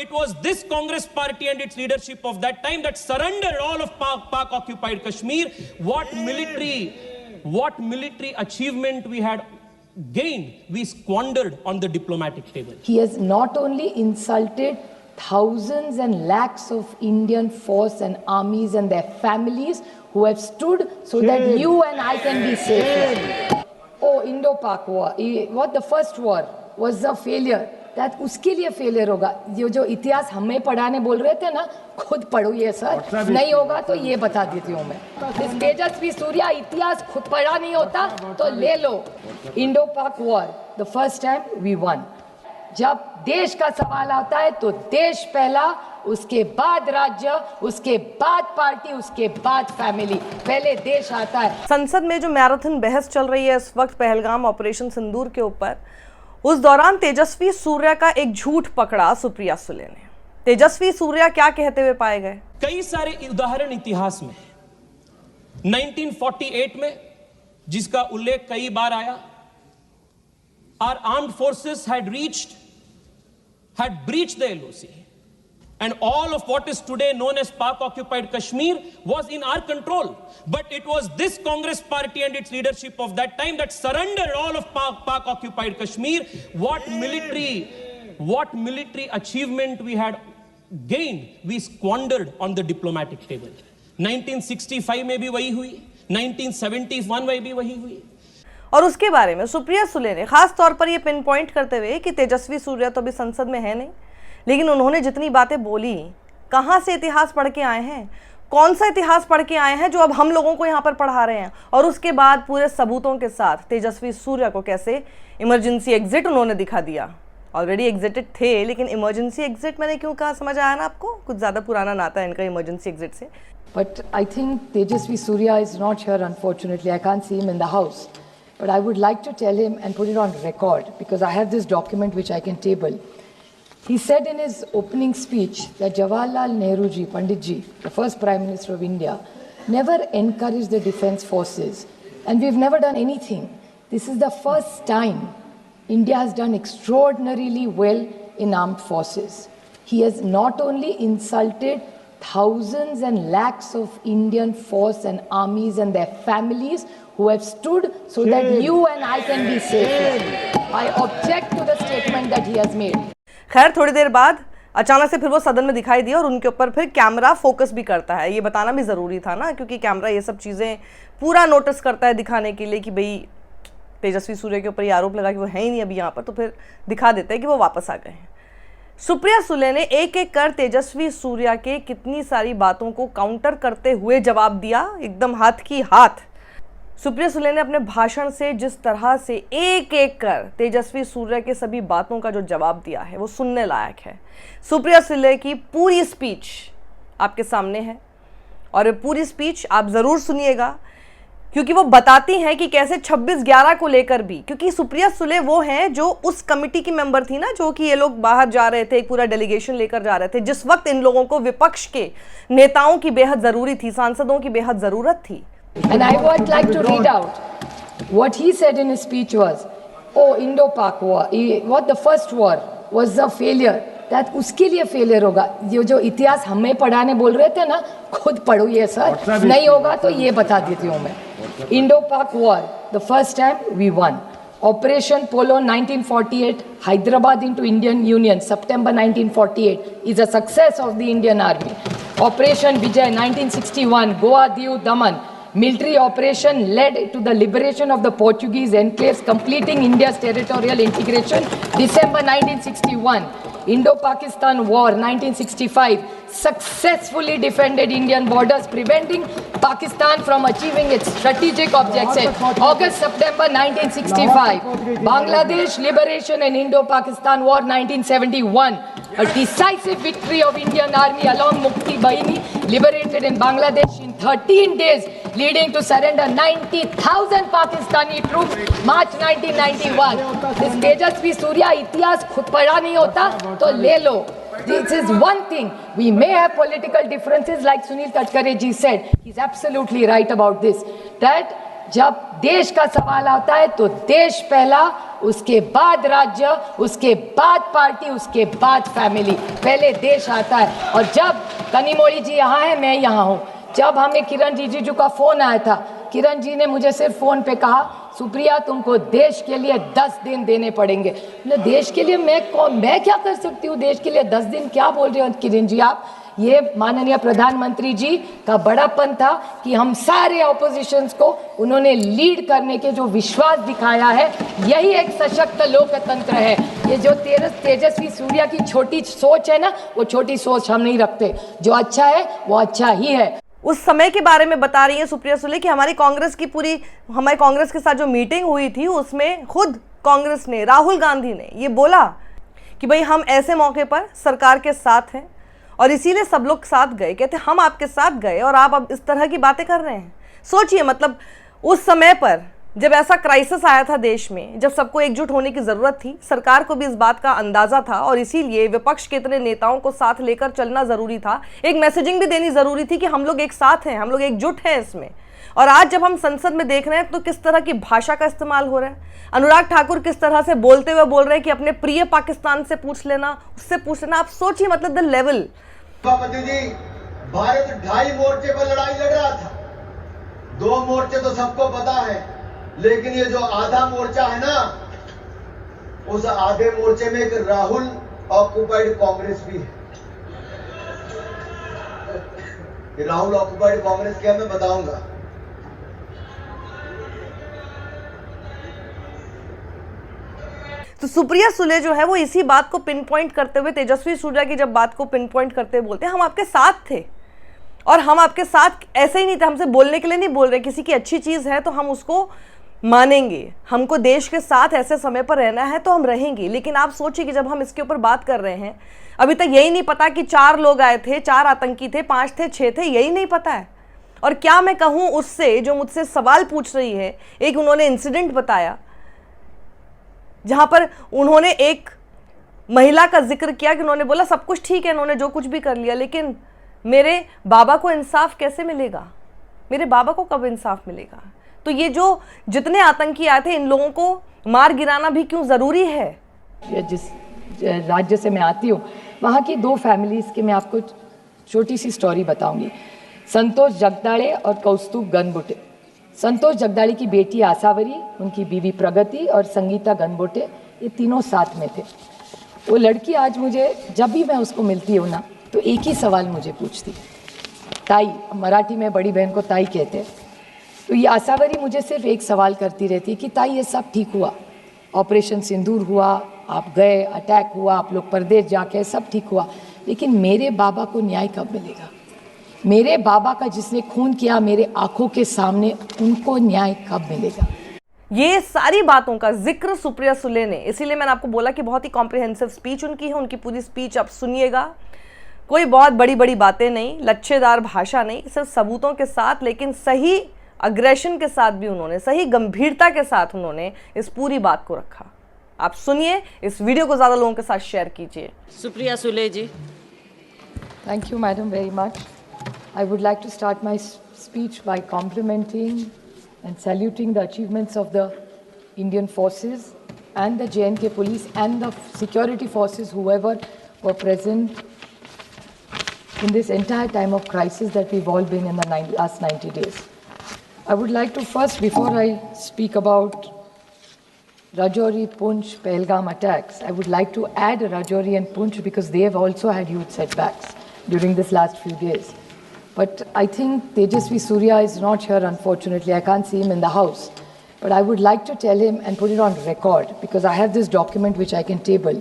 it was this Congress party and its leadership of that time that surrendered all of Pak occupied Kashmir. What military achievement we had gained, we squandered on the diplomatic table. He has not only insulted thousands and lakhs of Indian force and armies and their families who have stood so that you and I can be safe. Oh, Indo-Pak war, what the first war was a failure. That उसके लिए failure होगा. ये जो इतिहास हमें पढ़ाने बोल रहे थे ना, खुद पढ़ो ये सर. नहीं होगा तो ये बता देती हूँ मैं. इस तेजस्वी सूर्या इतिहास खुद पढ़ा नहीं होता तो ले लो. Indo Pak war, the first time we won. जब देश का सवाल आता है तो देश पहला, उसके बाद राज्य, उसके बाद पार्टी, उसके बाद फैमिली. पहले देश आता है. संसद में जो मैराथन बहस चल रही है इस वक्त पहलगाम ऑपरेशन सिंदूर के ऊपर, उस दौरान तेजस्वी सूर्या का एक झूठ पकड़ा सुप्रिया सुले ने. तेजस्वी सूर्या क्या कहते हुए पाए गए? कई सारे उदाहरण इतिहास में 1948 में जिसका उल्लेख कई बार आया, our armed forces had breached the LOC, and all of what is today known as Pak occupied Kashmir was in our control. But it was this Congress party and its leadership of that time that surrendered all of Pak occupied Kashmir. What military achievement we had gained, we squandered on the diplomatic table. 1965 में भी वही हुई, 1971 में भी वही हुई. और उसके बारे में सुप्रिया सुले ने खास तौर पर यह पिन पॉइंट करते हुए कि तेजस्वी सूर्या तो अभी संसद में है नहीं, लेकिन उन्होंने जितनी बातें बोली, कहां से इतिहास पढ़ के आए हैं, कौन सा इतिहास पढ़ के आए हैं जो अब हम लोगों को यहां पर पढ़ा रहे हैं, और उसके बाद पूरे सबूतों के साथ तेजस्वी सूर्या को कैसे इमरजेंसी एग्जिट उन्होंने दिखा दिया. ऑलरेडी एग्जिटेड थे, लेकिन इमरजेंसी एग्जिट मैंने क्यों कहा, समझ आया ना आपको? कुछ ज्यादा पुराना नाता है इनका इमरजेंसी एग्जिट से. But I think Tejasvi Surya is not here, unfortunately. I can't see him in the house. But I would like to tell him and put it on record, because I have this document which I can table. He said in his opening speech that Jawaharlal Nehru ji, Pandit ji, the first Prime Minister of India, never encouraged the defense forces. And we've never done anything. This is the first time India has done extraordinarily well in armed forces. He has not only insulted thousands and lakhs of Indian force and armies and their families who have stood so that you and I can be safe. I object to the statement that he has made. खैर, थोड़ी देर बाद अचानक से फिर वो सदन में दिखाई दिया और उनके ऊपर फिर कैमरा फोकस भी करता है. ये बताना भी ज़रूरी था ना, क्योंकि कैमरा ये सब चीज़ें पूरा नोटिस करता है दिखाने के लिए कि भाई तेजस्वी सूर्या के ऊपर ये आरोप लगा कि वो है ही नहीं अभी यहाँ पर, तो फिर दिखा देते हैं कि वो वापस आ गए हैं. सुप्रिया सुले ने एक एक कर तेजस्वी सूर्या के कितनी सारी बातों को काउंटर करते हुए जवाब दिया, एकदम हाथ की हाथ. सुप्रिया सुले ने अपने भाषण से जिस तरह से एक एक कर तेजस्वी सूर्या के सभी बातों का जो जवाब दिया है वो सुनने लायक है. सुप्रिया सुले की पूरी स्पीच आपके सामने है और पूरी स्पीच आप ज़रूर सुनिएगा, क्योंकि वो बताती हैं कि कैसे 26/11 को लेकर भी, क्योंकि सुप्रिया सुले वो हैं जो उस कमेटी की मेंबर थी ना, जो कि ये लोग बाहर जा रहे थे, एक पूरा डेलीगेशन लेकर जा रहे थे, जिस वक्त इन लोगों को विपक्ष के नेताओं की बेहद ज़रूरी थी, सांसदों की बेहद ज़रूरत थी. And I would like to read out what he said in his speech was, oh, Indo-Pak war, what the first war was a failure. That उसके लिए फेलियर होगा. ये जो इतिहास हमें पढ़ाने बोल रहे थे ना, खुद पढ़ो ये सर. नहीं होगा तो ये बता देती हूँ मैं. Indo-Pak war, the first time we won. Operation Polo 1948, Hyderabad into Indian Union, September 1948, is a success of the Indian Army. Operation Vijay 1961, Goa, Diu, Daman, military operation led to the liberation of the Portuguese enclaves, completing India's territorial integration, December 1961. Indo-Pakistan War 1965 successfully defended Indian borders, preventing Pakistan from achieving its strategic objectives. August-September 1965. Bangladesh liberation and Indo-Pakistan War 1971. A decisive victory of Indian Army along Mukti Bahini liberated in Bangladesh in 13 days, leading to surrender 90,000 Pakistani troops, March 1991. This Tejasvi Surya इतिहास खुद पढ़ा नहीं होता तो ले लो. This is one thing. We may have political differences, like Sunil Tadkare ji said. He's absolutely right about this. That जब देश का सवाल आता है तो देश पहला, उसके बाद राज्य, उसके बाद पार्टी, उसके बाद फैमिली, पहले देश आता है। और जब कनिमोळी जी यहाँ है, मैं यहाँ हूँ, जब हमें किरण रिजिजू का फोन आया था, किरण जी ने मुझे सिर्फ फोन पे कहा, सुप्रिया तुमको देश के लिए 10 दिन देने पड़ेंगे। देश के लिए मैं क्या कर सकती हूँ? देश के लिए 10 दिन क्या बोल रहे हो किरण जी आप? ये माननीय प्रधानमंत्री जी का बड़ापन था कि हम सारे ऑपोजिशंस को उन्होंने लीड करने के जो विश्वास दिखाया है, यही एक सशक्त लोकतंत्र है। ये जो तेजस्वी सूर्या की छोटी सोच है ना, वो छोटी सोच हम नहीं रखते। जो अच्छा है वो अच्छा ही है। उस समय के बारे में बता रही है सुप्रिया सुले कि हमारी कांग्रेस के साथ जो मीटिंग हुई थी उसमें खुद कांग्रेस ने, राहुल गांधी ने ये बोला कि भाई हम ऐसे मौके पर सरकार के साथ हैं और इसीलिए सब लोग साथ गए। कहते हम आपके साथ गए और आप अब इस तरह की बातें कर रहे हैं। सोचिए, मतलब उस समय पर जब ऐसा क्राइसिस आया था देश में, जब सबको एकजुट होने की ज़रूरत थी, सरकार को भी इस बात का अंदाज़ा था और इसीलिए विपक्ष के इतने नेताओं को साथ लेकर चलना ज़रूरी था। एक मैसेजिंग भी देनी ज़रूरी थी कि हम लोग एक साथ हैं, हम लोग एकजुट हैं इसमें। और आज जब हम संसद में देख रहे हैं तो किस तरह की भाषा का इस्तेमाल हो रहा है। अनुराग ठाकुर किस तरह से बोलते हुए बोल रहे हैं कि अपने प्रिय पाकिस्तान से पूछ लेना, उससे पूछ लेना। आप सोचिए, मतलब द लेवल। सभापति जी, भारत 2.5 मोर्चे पर लड़ाई लड़ रहा था। 2 मोर्चे तो सबको पता है, लेकिन ये जो आधा मोर्चा है ना, उस आधे मोर्चे में एक राहुल ऑक्युपाइड कांग्रेस भी है। ये राहुल ऑक्युपाइड कांग्रेस क्या, मैं बताऊंगा। तो सुप्रिया सुले जो है वो इसी बात को पिन पॉइंट करते हुए, तेजस्वी सूर्या की जब बात को पिन पॉइंट करते हुए बोलते हैं हम आपके साथ थे और हम आपके साथ ऐसे ही नहीं थे, हमसे बोलने के लिए नहीं बोल रहे, किसी की अच्छी चीज़ है तो हम उसको मानेंगे, हमको देश के साथ ऐसे समय पर रहना है तो हम रहेंगे। लेकिन आप सोचिए कि जब हम इसके ऊपर बात कर रहे हैं, अभी तक यही नहीं पता कि 4 लोग आए थे, 4 आतंकी थे, 5 थे, 6 थे, यही नहीं पता है। और क्या मैं कहूँ उससे जो मुझसे सवाल पूछ रही है, एक उन्होंने इंसिडेंट बताया जहां पर उन्होंने एक महिला का जिक्र किया कि उन्होंने बोला सब कुछ ठीक है, इन्होंने जो कुछ भी कर लिया, लेकिन मेरे बाबा को इंसाफ कैसे मिलेगा, मेरे बाबा को कब इंसाफ मिलेगा। तो ये जो जितने आतंकी आए थे, इन लोगों को मार गिराना भी क्यों ज़रूरी है। जिस राज्य से मैं आती हूँ, वहाँ की 2 फैमिलीज़ की मैं आपको छोटी सी स्टोरी बताऊंगी। संतोष जगदाळे और कौस्तुभ गनबोटे। संतोष जगदाळे की बेटी आसावरी, उनकी बीवी प्रगति और संगीता गनबोटे, ये तीनों साथ में थे। वो लड़की आज मुझे, जब भी मैं उसको मिलती हूँ ना, तो एक ही सवाल मुझे पूछती, ताई, मराठी में बड़ी बहन को ताई कहते हैं। तो ये आसावरी मुझे सिर्फ एक सवाल करती रहती है कि ताई ये सब ठीक हुआ, ऑपरेशन सिंदूर हुआ, आप गए, अटैक हुआ, आप लोग परदेश जाके, सब ठीक हुआ, लेकिन मेरे बाबा को न्याय कब मिलेगा? मेरे बाबा का जिसने खून किया मेरे आंखों के सामने, उनको न्याय कब मिलेगा? ये सारी बातों का जिक्र सुप्रिया सुले ने, इसीलिए मैंने आपको बोला कि बहुत ही कॉम्प्रिहेंसिव स्पीच उनकी है। उनकी पूरी स्पीच आप सुनिएगा, कोई बहुत बड़ी बड़ी बातें नहीं, लच्छेदार भाषा नहीं, सिर्फ सबूतों के साथ, लेकिन सही अग्रेशन के साथ भी उन्होंने, सही गंभीरता के साथ उन्होंने इस पूरी बात को रखा। आप सुनिए, इस वीडियो को ज़्यादा लोगों के साथ शेयर कीजिए। सुप्रिया सुले जी। Thank you, madam, very much. I would like to start my speech by complimenting and saluting the achievements of the Indian forces and the JNK police and the security forces, whoever were present in this entire time of crisis that we've all been in the last 90 days. I would like to first, before I speak about Rajouri, Poonch, Pahalgam attacks, I would like to add Rajouri and Poonch because they have also had huge setbacks during this last few days. But I think Tejasvi Surya is not here, unfortunately. I can't see him in the house. But I would like to tell him and put it on record because I have this document which I can table.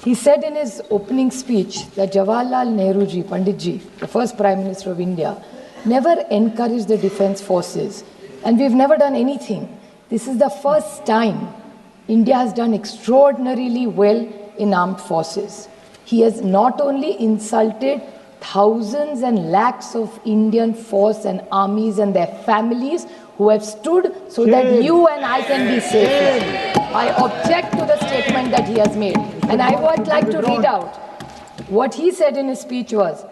He said in his opening speech that Jawaharlal Nehru ji, Pandit ji, the first Prime Minister of India, never encouraged the defense forces. And we've never done anything. This is the first time India has done extraordinarily well in armed forces. He has not only insulted thousands and lakhs of Indian force and armies and their families who have stood so that you and I can be safe. I object to the statement that he has made. And I would like to read out what he said in his speech was,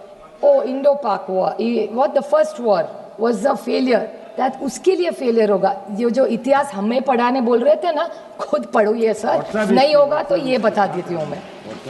oh, Indo-Pak war, what the first war was a failure. That उसके लिए failure होगा। ये जो इतिहास हमें पढ़ाने बोल रहे थे ना, खुद पढ़ो ये सर, नहीं होगा तो ये बता देती हूँ मैं।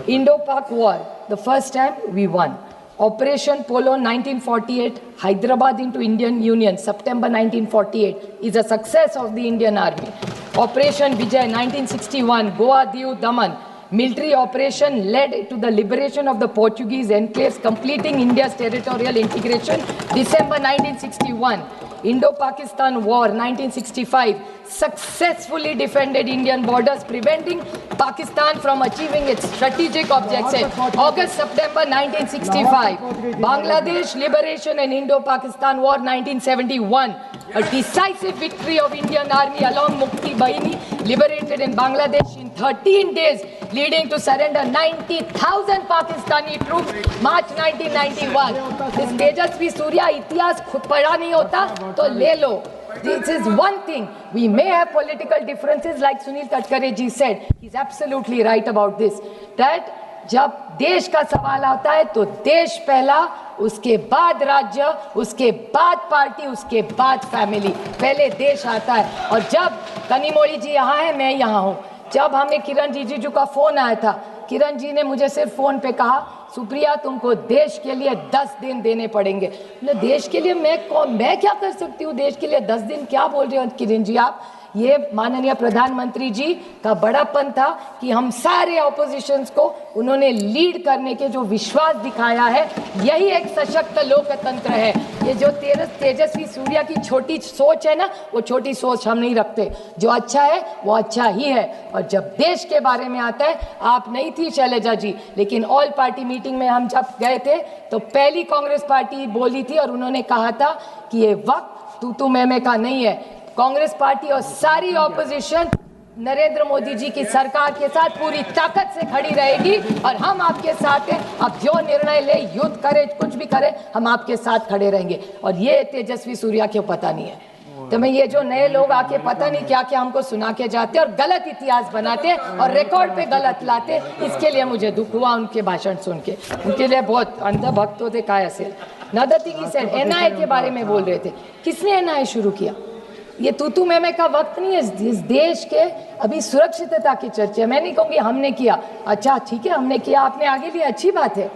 Indo Pak war, the first time we won. Operation Polo 1948, Hyderabad into Indian Union, September 1948, is a success of the Indian Army. Operation Vijay 1961, Goa, Diu, Daman, military operation led to the liberation of the Portuguese enclaves, completing India's territorial integration, December 1961. Indo-Pakistan War 1965, successfully defended Indian borders, preventing Pakistan from achieving its strategic objectives. August-September 1965, Bangladesh liberation and Indo-Pakistan War 1971, a decisive victory of Indian Army along Mukti Bahini, liberated in Bangladesh in 13 days, leading to surrender 90,000 Pakistani troops, March 1991. This Tejasvi Surya इतिहास खुद पढ़ा नहीं होता तो ले लो. This is one thing. We may have political differences, like Sunil Tadkare ji said. He's absolutely right about this. That जब देश का सवाल आता है तो देश पहला, उसके बाद राज्य, उसके बाद पार्टी, उसके बाद फैमिली, पहले देश आता है. और जब कनिमोळी जी यहाँ है, मैं यहाँ हूँ. जब हमें किरण रिजिजू का फोन आया था, किरण जी ने मुझे सिर्फ फोन पे कहा, सुप्रिया तुमको देश के लिए 10 दिन देने पड़ेंगे. देश के लिए मैं क्या कर सकती हूँ? देश के लिए 10 दिन क्या बोल रहे हो किरण जी आप? ये माननीय प्रधानमंत्री जी का बड़ापन था कि हम सारे ऑपोजिशंस को उन्होंने लीड करने के जो विश्वास दिखाया है, यही एक सशक्त लोकतंत्र है. ये जो तेजस्वी सूर्या की छोटी सोच है ना, वो छोटी सोच हम नहीं रखते. जो अच्छा है वो अच्छा ही है. और जब देश के बारे में आता है, आप नहीं थी शैलजा जी, लेकिन ऑल पार्टी मीटिंग में हम जब गए थे तो पहली कांग्रेस पार्टी बोली थी और उन्होंने कहा था कि ये वक्त तू मैं का नहीं है. कांग्रेस पार्टी और सारी ऑपोजिशन नरेंद्र मोदी जी की सरकार के साथ पूरी ताकत से खड़ी रहेगी और हम आपके साथ हैं. आप जो निर्णय ले, युद्ध करे, कुछ भी करे, हम आपके साथ खड़े रहेंगे. और ये तेजस्वी सूर्या क्यों पता नहीं है. तो मैं ये जो नए लोग आके पता नहीं क्या क्या हमको सुना के जाते और गलत इतिहास बनाते और रिकॉर्ड पे गलत लाते, इसके लिए मुझे दुख हुआ उनके भाषण सुन के. उनके लिए बहुत अंधभक्त होते काय असेल. Another thing he said, NIA के बारे में बोल रहे थे. किसने NIA शुरू किया? ये तू मैं का वक्त नहीं है. इस देश के अभी सुरक्षितता की चर्चा. मैं नहीं कहूँगी हमने किया, अच्छा ठीक है हमने किया, आपने आगे लिया, अच्छी बात है.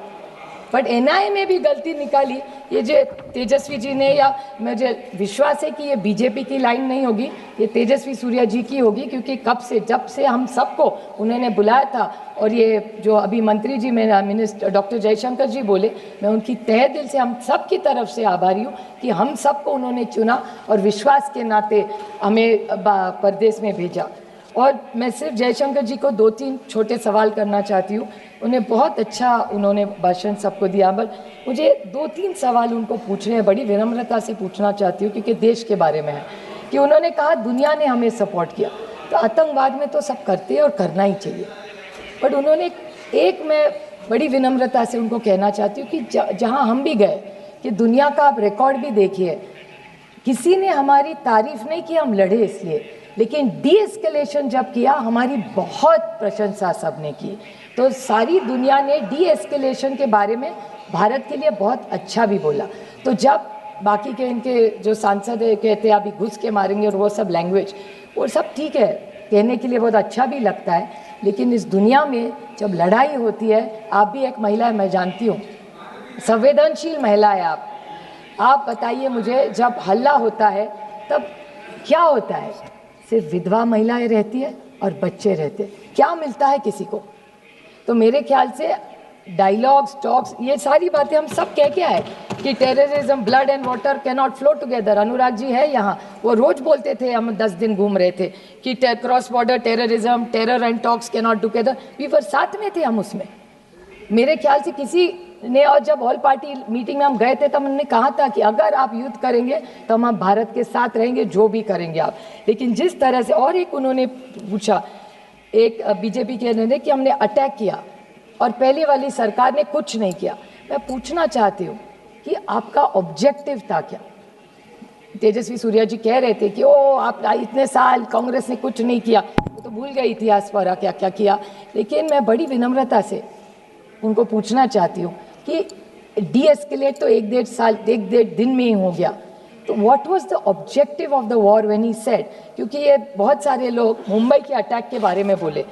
बट NIA में भी गलती निकाली ये जो तेजस्वी जी ने, या मुझे विश्वास है कि ये बीजेपी की लाइन नहीं होगी, ये तेजस्वी सूर्या जी की होगी. क्योंकि जब से हम सबको उन्होंने बुलाया था, और ये जो अभी मंत्री जी मेरा मिनिस्टर डॉक्टर जयशंकर जी बोले, मैं उनकी तहे दिल से हम सब की तरफ से आभारी हूँ कि हम सबको उन्होंने चुना और विश्वास के नाते हमें प्रदेश में भेजा. और मैं सिर्फ जयशंकर जी को 2-3 छोटे सवाल करना चाहती हूँ. उन्हें बहुत अच्छा उन्होंने भाषण सबको दिया, बट मुझे 2-3 सवाल उनको पूछने हैं, बड़ी विनम्रता से पूछना चाहती हूँ क्योंकि देश के बारे में है. कि उन्होंने कहा दुनिया ने हमें सपोर्ट किया, तो आतंकवाद में तो सब करते हैं और करना ही चाहिए. बट उन्होंने मैं बड़ी विनम्रता से उनको कहना चाहती हूँ कि जहाँ हम भी गए, कि दुनिया का आप रिकॉर्ड भी देखिए, किसी ने हमारी तारीफ नहीं की, हम लड़े इसलिए, लेकिन डी एस्केलेशन जब किया हमारी बहुत प्रशंसा सबने की. तो सारी दुनिया ने डी एस्केलेशन के बारे में भारत के लिए बहुत अच्छा भी बोला. तो जब बाकी के इनके जो सांसद कहते हैं अभी घुस के मारेंगे और वो सब लैंग्वेज, वो सब ठीक है, कहने के लिए बहुत अच्छा भी लगता है. लेकिन इस दुनिया में जब लड़ाई होती है, आप भी एक महिला है, मैं जानती हूँ, संवेदनशील महिला है आप बताइए मुझे, जब हल्ला होता है तब क्या होता है? सिर्फ विधवा महिलाएं रहती है और बच्चे रहते हैं. क्या मिलता है किसी को? तो मेरे ख्याल से डायलॉग्स, टॉक्स, ये सारी बातें हम सब कह के आए कि terrorism, blood and water cannot flow together. Anurag ji है यहाँ, वो रोज बोलते थे, हम 10 दिन घूम रहे थे कि cross border terrorism, terror and talks cannot together. We were साथ में थे हम उसमें. मेरे ख्याल से किसी ने, और जब ऑल पार्टी मीटिंग में हम गए थे तब हमने कहा था कि अगर आप युद्ध करेंगे तो हम भारत के साथ रहेंगे, जो भी करेंगे आप. लेकिन जिस तरह से, और एक उन्होंने पूछा, एक बीजेपी के ने कि हमने अटैक किया और पहले वाली सरकार ने कुछ नहीं किया. मैं पूछना चाहती हूँ कि आपका ऑब्जेक्टिव था क्या? तेजस्वी सूर्या जी कह रहे थे कि आप इतने साल कांग्रेस ने कुछ नहीं किया, तो भूल गए इतिहास पर क्या क्या किया. लेकिन मैं बड़ी विनम्रता से उनको पूछना चाहती हूँ कि डी एस्केलेट तो 1-1.5 दिन में ही हो गया, तो what was the objective of the war when he said, क्योंकि ये बहुत सारे लोग मुंबई के अटैक के बारे में बोले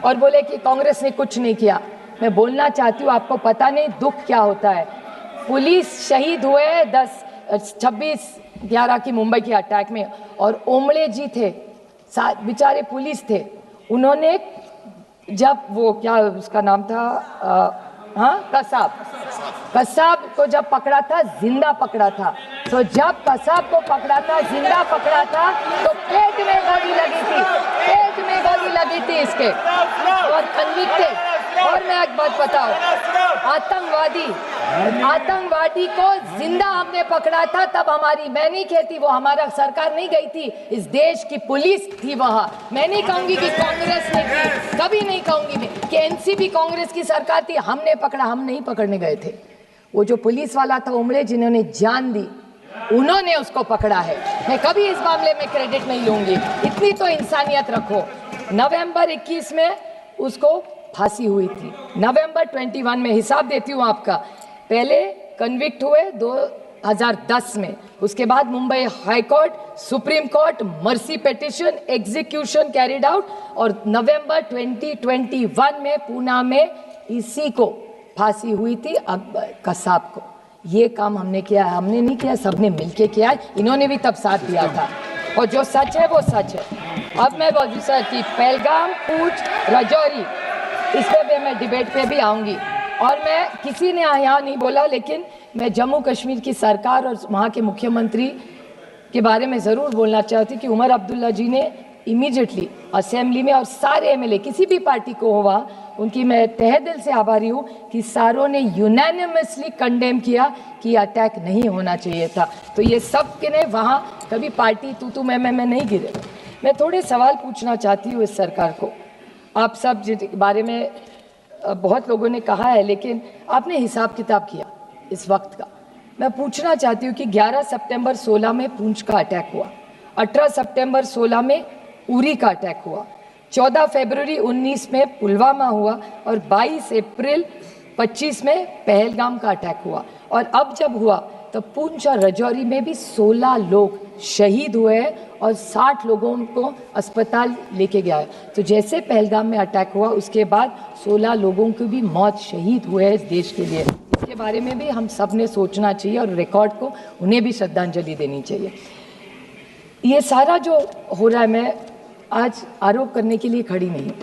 और बोले कि कांग्रेस ने कुछ नहीं किया। मैं बोलना चाहती हूँ, आपको पता नहीं दुख क्या होता है। पुलिस शहीद हुए 26/11 की मुंबई के अटैक में, और ओमड़े जी थे, बेचारे पुलिस थे, उन्होंने जब वो क्या उसका नाम था, कसाब को जब पकड़ा था, जिंदा पकड़ा था। तो जब कसाब को पकड़ा था, जिंदा पकड़ा था, तो पेट में गोली लगी थी, पेट में गोली लगी थी इसके, और कन्विक्टेड। और मैं एक बात बताऊं, आतंकवादी को जिंदा हमने पकड़ा था, तब हमारी, मैं नहीं कहती वो हमारा सरकार नहीं गई थी, इस देश की पुलिस थी वहां। मैं नहीं कहूंगी कि कांग्रेस ने की, कभी नहीं कहूंगी मैं कि एनसीपी कांग्रेस की सरकार थी, हमने पकड़ा, हम नहीं पकड़ने गए थे। वो जो पुलिस वाला था उमड़े, जिन्होंने जान दी, उन्होंने उसको पकड़ा है। मैं कभी इस मामले में क्रेडिट नहीं लूंगी, इतनी तो इंसानियत रखो। नवंबर 21 में उसको फांसी हुई थी, नवंबर 21 में। हिसाब देती हूँ आपका, पहले कन्विक्ट हुए 2010 में, उसके बाद Mumbai high court, supreme court, mercy petition, execution carried out, और नवंबर 2021 में पूना में इसी को फांसी हुई थी, कसाब को। ये काम हमने किया है, हमने नहीं किया, सबने मिलके किया है, इन्होंने भी तब साथ दिया था, और जो सच है वो सच है। अब मैं बोलूँ सर कि पहलगाम, पूंछ, राजौरी, इस पे भी मैं डिबेट पे भी आऊँगी। और मैं, किसी ने यहाँ नहीं बोला, लेकिन मैं जम्मू कश्मीर की सरकार और वहाँ के मुख्यमंत्री के बारे में ज़रूर बोलना चाहती कि उमर अब्दुल्ला जी ने इमीडिएटली असेंबली में, और सारे एमएलए किसी भी पार्टी को हुआ, उनकी मैं तहे दिल से आभारी हूँ कि सारों ने यूनानिमसली कंडेम किया कि अटैक नहीं होना चाहिए था। तो ये सब के ने वहाँ कभी पार्टी तू मैं नहीं गिरे। मैं थोड़े सवाल पूछना चाहती हूँ इस सरकार को। आप सब जिस बारे में बहुत लोगों ने कहा है, लेकिन आपने हिसाब किताब किया इस वक्त का। मैं पूछना चाहती हूँ कि 11 सितंबर 16 में पुंछ का अटैक हुआ, 18 सितंबर 16 में उरी का अटैक हुआ, 14 फरवरी 19 में पुलवामा हुआ, और 22 अप्रैल 25 में पहलगाम का अटैक हुआ। और अब जब हुआ तो पुंछ और राजौरी में भी 16 लोग शहीद हुए हैं और 60 लोगों को अस्पताल लेके गया है। तो जैसे पहलगाम में अटैक हुआ, उसके बाद 16 लोगों की भी मौत, शहीद हुए हैं इस देश के लिए। इसके बारे में भी हम सब ने सोचना चाहिए, और रिकॉर्ड को उन्हें भी श्रद्धांजलि देनी चाहिए। ये सारा जो हो रहा है, मैं आज आरोप करने के लिए खड़ी नहीं हूँ,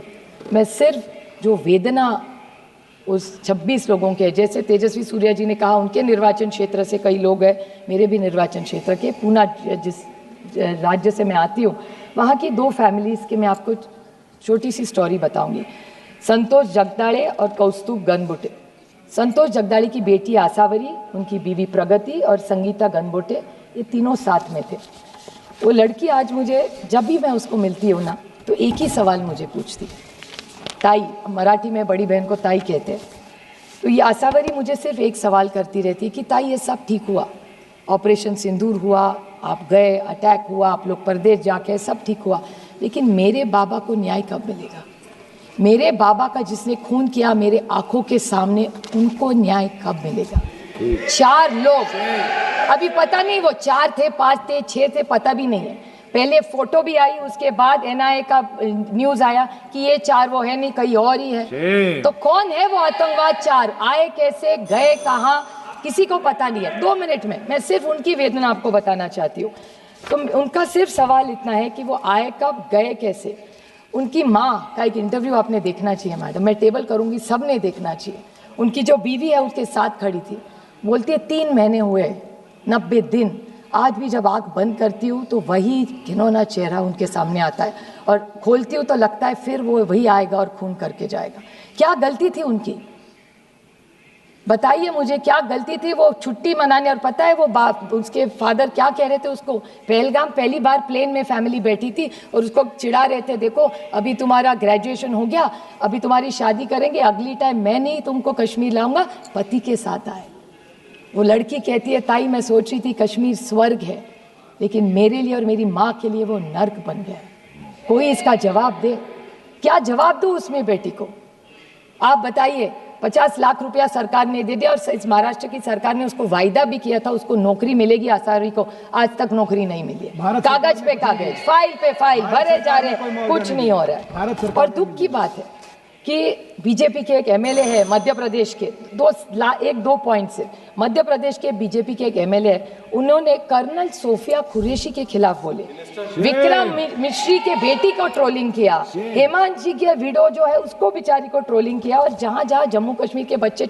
मैं सिर्फ जो वेदना उस 26 लोगों के, जैसे तेजस्वी सूर्या जी ने कहा, उनके निर्वाचन क्षेत्र से कई लोग हैं, मेरे भी निर्वाचन क्षेत्र के, पूना जिस राज्य से मैं आती हूँ, वहाँ की 2 फैमिलीज़ के मैं आपको छोटी सी स्टोरी बताऊँगी। संतोष जगदाड़े और कौस्तुभ गनबुटे। संतोष जगदाड़े की बेटी आसावरी, उनकी बीवी प्रगति और संगीता गनबुटे, ये तीनों साथ में थे। वो लड़की आज मुझे, जब भी मैं उसको मिलती हूँ ना, तो एक ही सवाल मुझे पूछती, ताई, मराठी में बड़ी बहन को ताई कहते हैं। तो ये आसावरी मुझे सिर्फ एक सवाल करती रहती है कि ताई ये सब ठीक हुआ, ऑपरेशन सिंदूर हुआ, आप गए, अटैक हुआ, आप लोग परदेश जाके, सब ठीक हुआ, लेकिन मेरे बाबा को न्याय कब मिलेगा? मेरे बाबा का जिसने खून किया मेरे आंखों के सामने, उनको न्याय कब मिलेगा? 4 लोग, अभी पता नहीं वो 4 थे, 5 थे, 6 थे, पता भी नहीं है। पहले फोटो भी आई, उसके बाद एनआईए का न्यूज आया कि ये 4 वो है नहीं, कहीं और ही है। तो कौन है वो आतंकवाद 4? आए कैसे, गए कहाँ, किसी को पता नहीं है। 2 मिनट में मैं सिर्फ उनकी वेदना आपको बताना चाहती हूँ। तो उनका सिर्फ सवाल इतना है कि वो आए कब, गए कैसे। उनकी माँ का एक इंटरव्यू आपने देखना चाहिए मैडम, मैं टेबल करूँगी, सब ने देखना चाहिए। उनकी जो बीवी है उसके साथ खड़ी थी, बोलती है 3 महीने हुए, 90 दिन, आज भी जब आँख बंद करती हूँ तो वही घिनौना चेहरा उनके सामने आता है, और खोलती हूँ तो लगता है फिर वो वही आएगा और खून करके जाएगा। क्या गलती थी उनकी? बताइए मुझे, क्या गलती थी? वो छुट्टी मनाने, और पता है वो उसके फादर क्या कह रहे थे उसको? पहलगाम पहली बार प्लेन में फैमिली बैठी थी और उसको चिढ़ा रहे थे, देखो अभी तुम्हारा ग्रेजुएशन हो गया, अभी तुम्हारी शादी करेंगे, अगली टाइम मैं नहीं तुमको कश्मीर लाऊंगा, पति के साथ आए। वो लड़की कहती है, ताई मैं सोच रही थी कश्मीर स्वर्ग है, लेकिन मेरे लिए और मेरी माँ के लिए वो नर्क बन गया। कोई इसका जवाब दे, क्या जवाब दूँ उसमें बेटी को? आप बताइए। 50 लाख रुपया सरकार ने दे दिया और इस महाराष्ट्र की सरकार ने उसको वायदा भी किया था उसको नौकरी मिलेगी आसारी को, आज तक नौकरी नहीं मिली है। कागज पे कागज, फाइल पे फाइल भरे जा रहे, कुछ नहीं हो रहा है। और दुख की बात है कि बीजेपी के एक एमएलए है मध्य प्रदेश के, दो पॉइंट से, मध्य प्रदेश के बीजेपी के एक एमएलए है, उन्होंने कर्नल सोफिया कुरैशी के खिलाफ बोले, विक्रम मिश्री के बेटी को ट्रोलिंग किया, हेमंत जी के वीडियो जो है उसको बेचारी को ट्रोलिंग किया, और जहां जहां जम्मू कश्मीर के बच्चे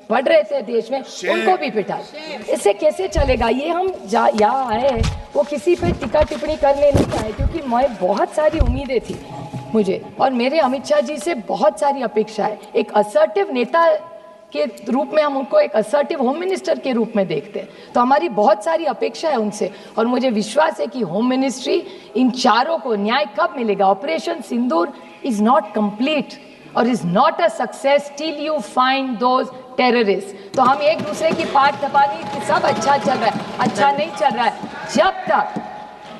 पढ़ रहे थे देश में उनको भी पिटाया। इससे कैसे चलेगा? ये हम यहाँ आए हैं वो किसी पे टीका टिप्पणी करने नहीं आए, क्योंकि मैं बहुत सारी उम्मीदें थी मुझे, और मेरे अमित शाह जी से बहुत सारी अपेक्षा है। एक असर्टिव नेता के रूप में हम उनको एक असर्टिव होम मिनिस्टर के रूप में देखते हैं, तो हमारी बहुत सारी अपेक्षा है उनसे, और मुझे विश्वास है कि होम मिनिस्ट्री इन चारों को न्याय कब मिलेगा? Operation Sindoor is not complete और is not a success till you find those terrorist. तो हम एक दूसरे की पाठ थपानी कि सब अच्छा चल रहा है, अच्छा नहीं चल रहा है। जब तक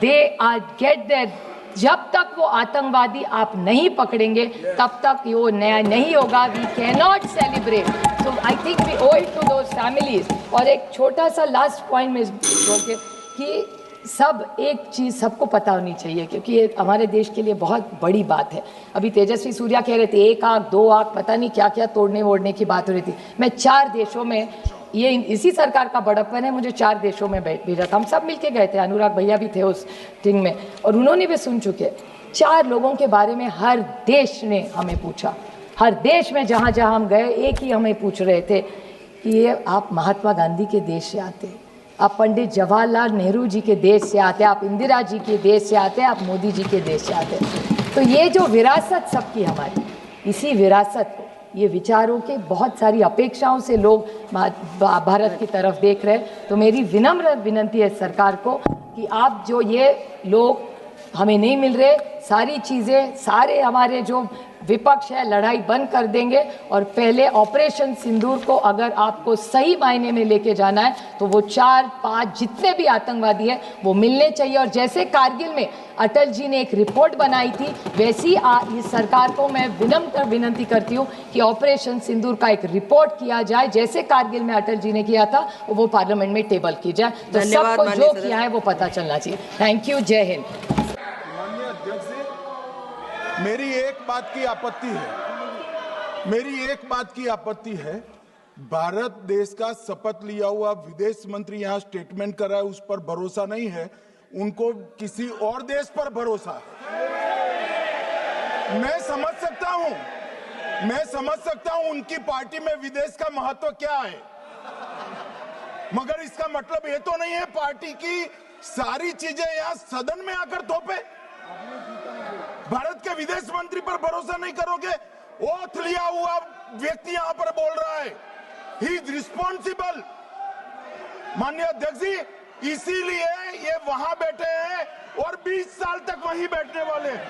दे आर गेट देयर, जब तक वो आतंकवादी आप नहीं पकड़ेंगे तब तक वो न्याय नहीं होगा। We cannot celebrate, so I think we owe it to those families। और एक छोटा सा लास्ट पॉइंट में जोड़ कि सब एक चीज़ सबको पता होनी चाहिए, क्योंकि ये हमारे देश के लिए बहुत बड़ी बात है। अभी तेजस्वी सूर्या कह रहे थे 1 आंख 2 आंख पता नहीं क्या क्या तोड़ने वोड़ने की बात हो रही थी। मैं 4 देशों में, ये इसी सरकार का बड़प्पन है, मुझे 4 देशों में भेजा था, हम सब मिलके गए थे, अनुराग भैया भी थे उस टीम में, और उन्होंने भी सुन चुके। 4 लोगों के बारे में हर देश ने हमें पूछा, हर देश में जहाँ जहाँ हम गए एक ही हमें पूछ रहे थे कि ये आप महात्मा गांधी के देश से आते, आप पंडित जवाहरलाल नेहरू जी के देश से आते, आप इंदिरा जी के देश से आते, आप मोदी जी के देश से आते। तो ये जो विरासत सबकी हमारी, इसी विरासत को, ये विचारों के बहुत सारी अपेक्षाओं से लोग भारत की तरफ देख रहे हैं। तो मेरी विनम्र विनंती है सरकार को कि आप जो ये लोग हमें नहीं मिल रहे, सारी चीज़ें, सारे हमारे जो विपक्ष है लड़ाई बंद कर देंगे, और पहले ऑपरेशन सिंदूर को अगर आपको सही मायने में लेके जाना है तो वो 4-5 जितने भी आतंकवादी है वो मिलने चाहिए। और जैसे कारगिल में अटल जी ने एक रिपोर्ट बनाई थी, वैसी इस सरकार को मैं विनम्र विनंती करती हूँ कि ऑपरेशन सिंदूर का एक रिपोर्ट किया जाए, जैसे कारगिल में अटल जी ने किया था, वो पार्लियामेंट में टेबल की जाए, तो सबको जो किया है वो पता चलना चाहिए। थैंक यू, जय हिंद। मेरी एक बात की आपत्ति है, मेरी एक बात की आपत्ति है, भारत देश का शपथ लिया हुआ विदेश मंत्री यहाँ स्टेटमेंट कर रहा है, उस पर भरोसा नहीं है, उनको किसी और देश पर भरोसा है। मैं समझ सकता हूं उनकी पार्टी में विदेश का महत्व क्या है, मगर इसका मतलब ये तो नहीं है पार्टी की सारी चीजें यहाँ सदन में आकर थोपे। भारत के विदेश मंत्री पर भरोसा नहीं करोगे? ओथ लिया हुआ व्यक्ति यहां पर बोल रहा है, ही इज रिस्पॉन्सिबल। माननीय अध्यक्ष जी, इसीलिए ये वहां बैठे हैं और 20 साल तक वहीं बैठने वाले हैं।